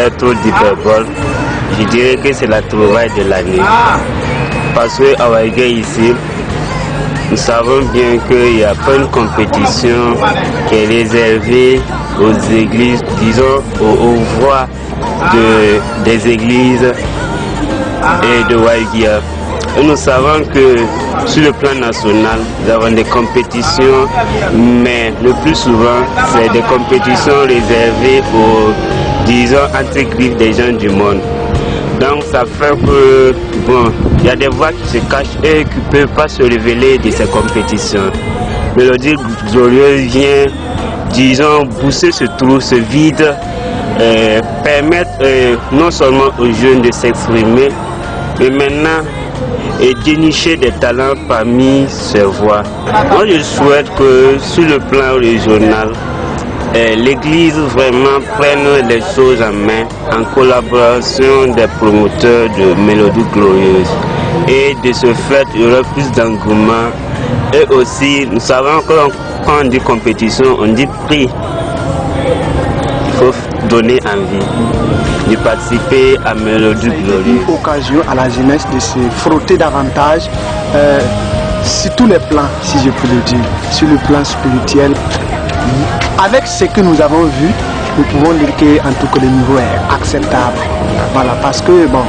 faire trop d'hyperbole, je dirais que c'est la trouvaille de l'année. Parce qu'à Waïga ici, nous savons bien qu'il n'y a pas une compétition qui est réservée aux églises, disons aux voix des églises et de Waïga. Et nous savons que sur le plan national, nous avons des compétitions, mais le plus souvent, c'est des compétitions réservées aux, disons, entre-griffes des gens du monde. Donc ça fait que, bon, il y a des voix qui se cachent et qui ne peuvent pas se révéler de ces compétitions. Mélodie Glorieuse vient, disons, pousser ce trou, ce vide, permettre non seulement aux jeunes de s'exprimer, mais maintenant, et dénicher des talents parmi ces voix. Moi je souhaite que sur le plan régional, l'Église vraiment prenne les choses en main en collaboration des promoteurs de Mélodie Glorieuse. Et de ce fait, il y aura plus d'engouement. Et aussi, nous savons que quand on dit compétition, on dit prix. Il faut donner envie de participer à Mélodie Glorieuse. Une occasion à la jeunesse de se frotter davantage sur tous les plans, si je peux le dire, sur le plan spirituel. Avec ce que nous avons vu, nous pouvons dire qu'en tout cas le niveau est acceptable. Voilà, parce que bon,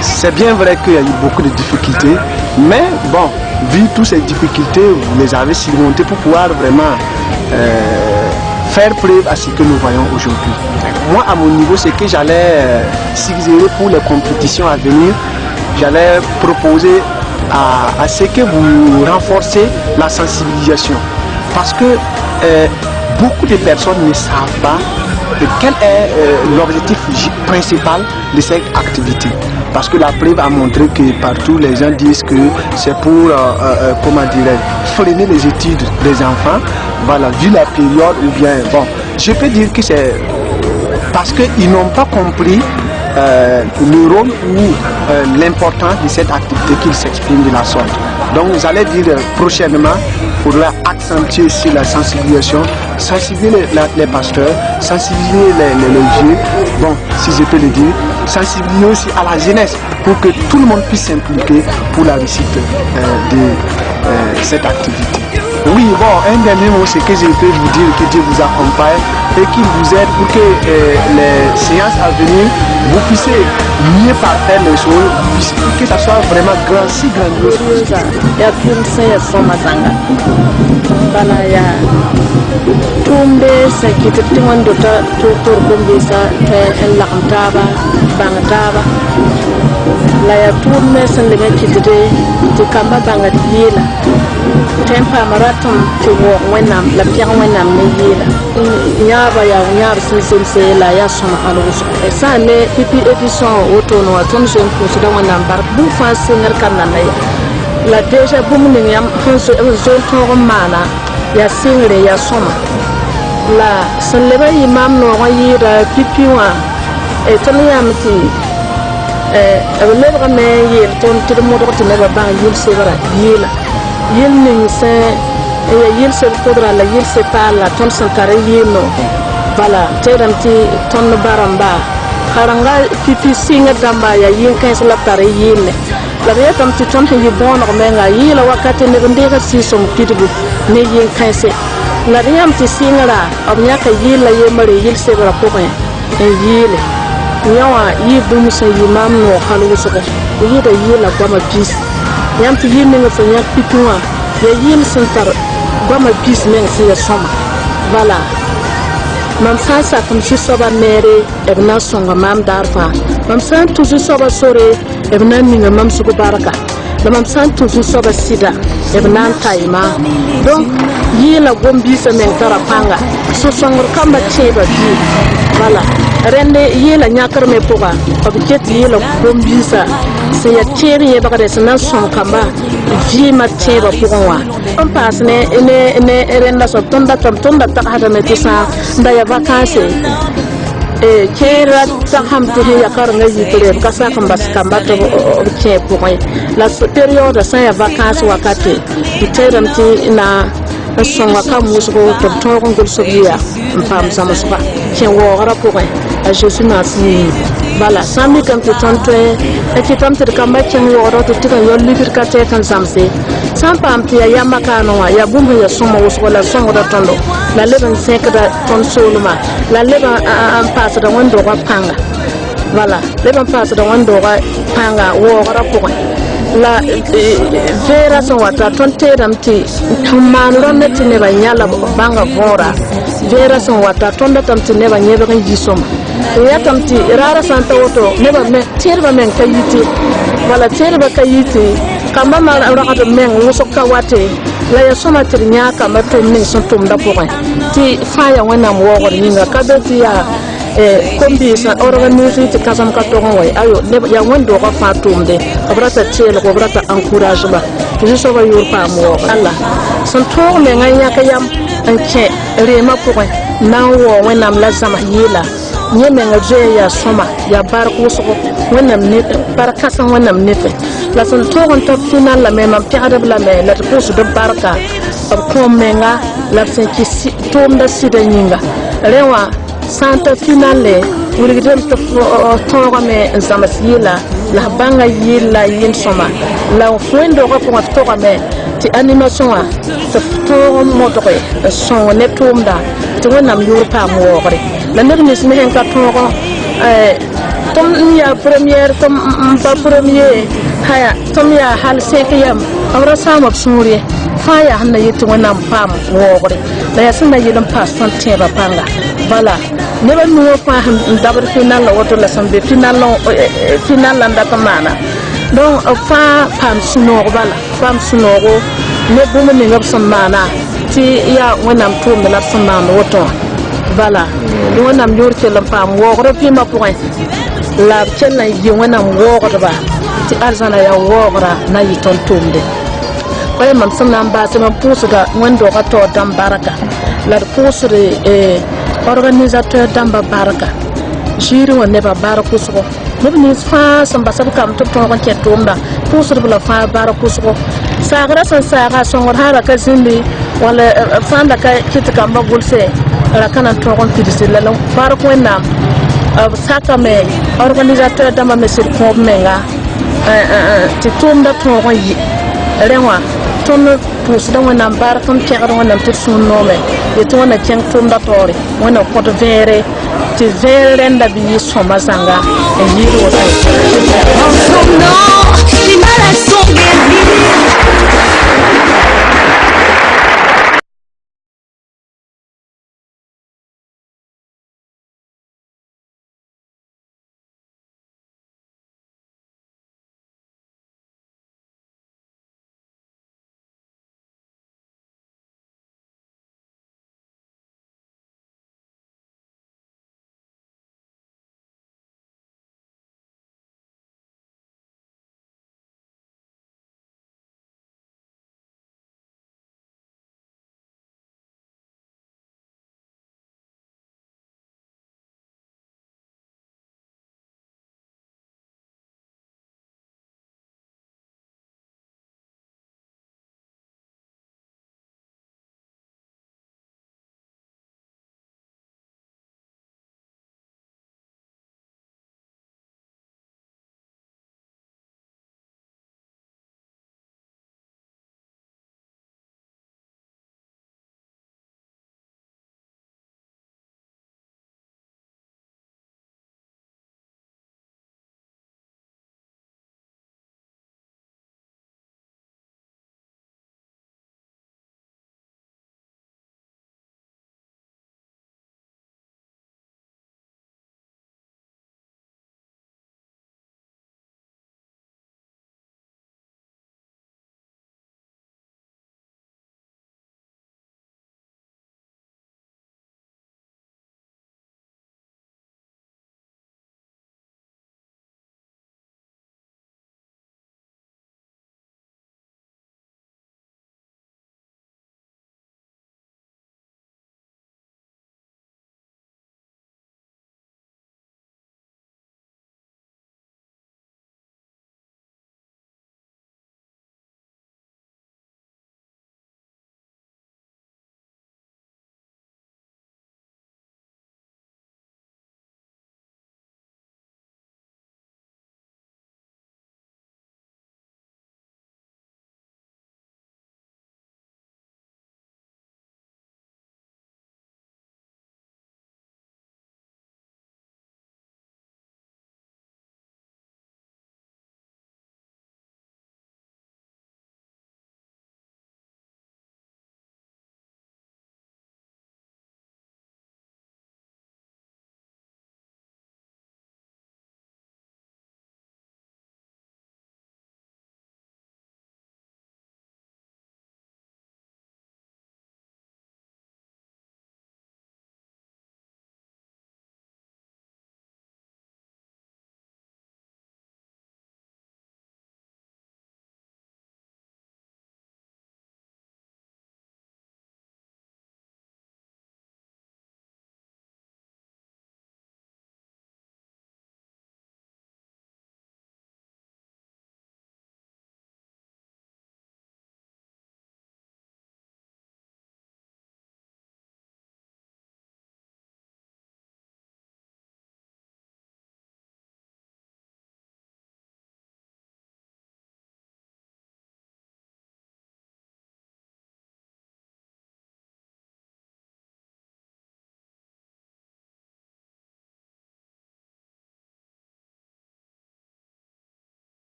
c'est bien vrai qu'il y a eu beaucoup de difficultés, mais bon, vu toutes ces difficultés, vous les avez surmontées pour pouvoir vraiment faire preuve à ce que nous voyons aujourd'hui. Moi, à mon niveau, ce que j'allais suggérer pour les compétitions à venir, j'allais proposer à ce que vous renforcez la sensibilisation. Parce que beaucoup de personnes ne savent pas quel est l'objectif principal de cette activité. Parce que la preuve a montré que partout les gens disent que c'est pour, comment dirais-je, freiner les études des enfants. Voilà, vu la période ou bien, bon, je peux dire que c'est parce qu'ils n'ont pas compris le rôle ou l'importance de cette activité qu'ils s'expriment de la sorte. Donc j'allais dire prochainement, il faudra accentuer sur la sensibilisation, sensibiliser les pasteurs, sensibiliser les vieux, bon, si je peux le dire, sensibiliser aussi à la jeunesse pour que tout le monde puisse s'impliquer pour la réussite de cette activité. Oui, bon, un dernier mot, c'est que je peux vous dire que Dieu vous accompagne et qu'il vous aide pour que les séances à venir, vous puissiez mieux parfaire les choses, que ça soit vraiment grand, si grandiose. Ya tunse ya soma zanga bala ya tumbe sa kititingon dota tutur kumbisa ke lakmtaba bangtaba la ya tumme san de kitide ti kamba bangatila tempa marathon ti wo wenam la piang wenam ne yila nyaba ya nyar sin se la ya soma alus sa ne pipi edition auto no atom sen ko da wenam bar bu fa singar kanana la déjà boumning yam hanso zone to mana ya singre ya soma la sanleba imam no yira pipiwa e tanyam ti lebra me yir ton ti mo do tine ba ban yil sebra yila yil ning se ya yil se podra la yil se pala ton santare yino bala tedam ti ton baramba karanga pipi singa damba ya yin kan la tare yile la ya tam ti ton yi bono menga yila wakati ne ndega sisom pidugo ne yin kanse la yam ti singara abnya ka yila ye mare yil sebra ko e yile nyawa yi dum se imam no halu so yi da yila gama pis yam ti yimi ne fa yak pituwa ya yil sentar gama pis men se ya soma bala mam sansa tum si soba mere ebna songa mam darfa mam san tu si soba sore ebna ninga mam suku baraka la mam san tu si soba sida ebna taima donc yila gombi se men tara panga so songor kamba cheba bi voilà rende yila nyakar me poga objet yila gombi sa se ya cheri ye bakare sanan son kamba vi ma cheba poga on passe ne renda so tonda ta hada me tisa nda ya vacances kera ta hamte ya karanga yitere kasa kamba to che pokoy la période sa ya vacances wakati iteram ti na songa ka musko to ngol so biya mpam sama spa che wo gara pokoy à Jésus merci. Voilà, samedi comme tu t'entends, et tu t'entends comme tu es au retour, tu es au livre que tu es en samedi. Sans pas un petit yamakano, il y a boum, il y a son mot sur la sonde de tondo. La lèvre en 5 de ton solma. La lèvre en passe de one door panga. Voilà, lèvre en passe de one door panga, ou rapport. La vera son wata tonte damti man ti ne banyala banga vora vera son wata tonda tamti ne banyebe kan jisoma ya tamti rara santa woto ne ba me terba men kayiti wala terba kayiti kamba ma raka men woso kawate la ya soma tirnya kamba to min son tum da pokoy ti faya wana mo wor ninga kabeti ya kombi sa organiser te kasam ka to ngoy ayo ne ya wondo ko fatumde obrata tiel ko obrata encouragement je so ba yor pa mo Allah son to me nganya ka yam anke rema pokoy na wo wenam la zama yela nye me ngaje ya soma ya barku so wenam ne barka san wenam ne la son to on top final la me mam tiada la me la ko su de barka ko menga la sen ki tomda sida nyinga rewa Santa finale, vous regardez le temps mais ensemble yela, la banga yela yin soma, la fouine de repos à toi mais ti animation a, te tour motoré, son netomda, tu vois nam yurpa mourir. La nervis n'est qu'un tour, tom ya première, tom pas premier, haya, tom ya hal 5e, aura sam of souris, fire na yitu nam pam mourir. La yasina yidam pass santé panga. Voilà. Never know double final or la sambe final and mana. Donc fa pam suno bala pam suno ne booming up some mana ti ya when I'm told the last man water. Voilà. When I'm your chill pam walk pima point. La chella you when I'm walk ba ti arzana ya walkra na yiton tumde. Kwa mam sana mbase mapusuda mwendo kato dambaraka. La pusure organisateur damba baraka jiri wonne ba baraku so nobni fa samba sab kam to ton ke tomba pusur bula fa baraku so sagra san saga songor hara ka zindi wala fanda ka kit kam ba gulse ra kana to kon tidisi la baraku wenam saka me organisateur damba me sir ko menga ti tomda to kon yi rewa ton pus da wana bar ton kera wana tir sun nome e to wana ken tum da tori wana pot vere ti vere nda bi soma sanga e yiro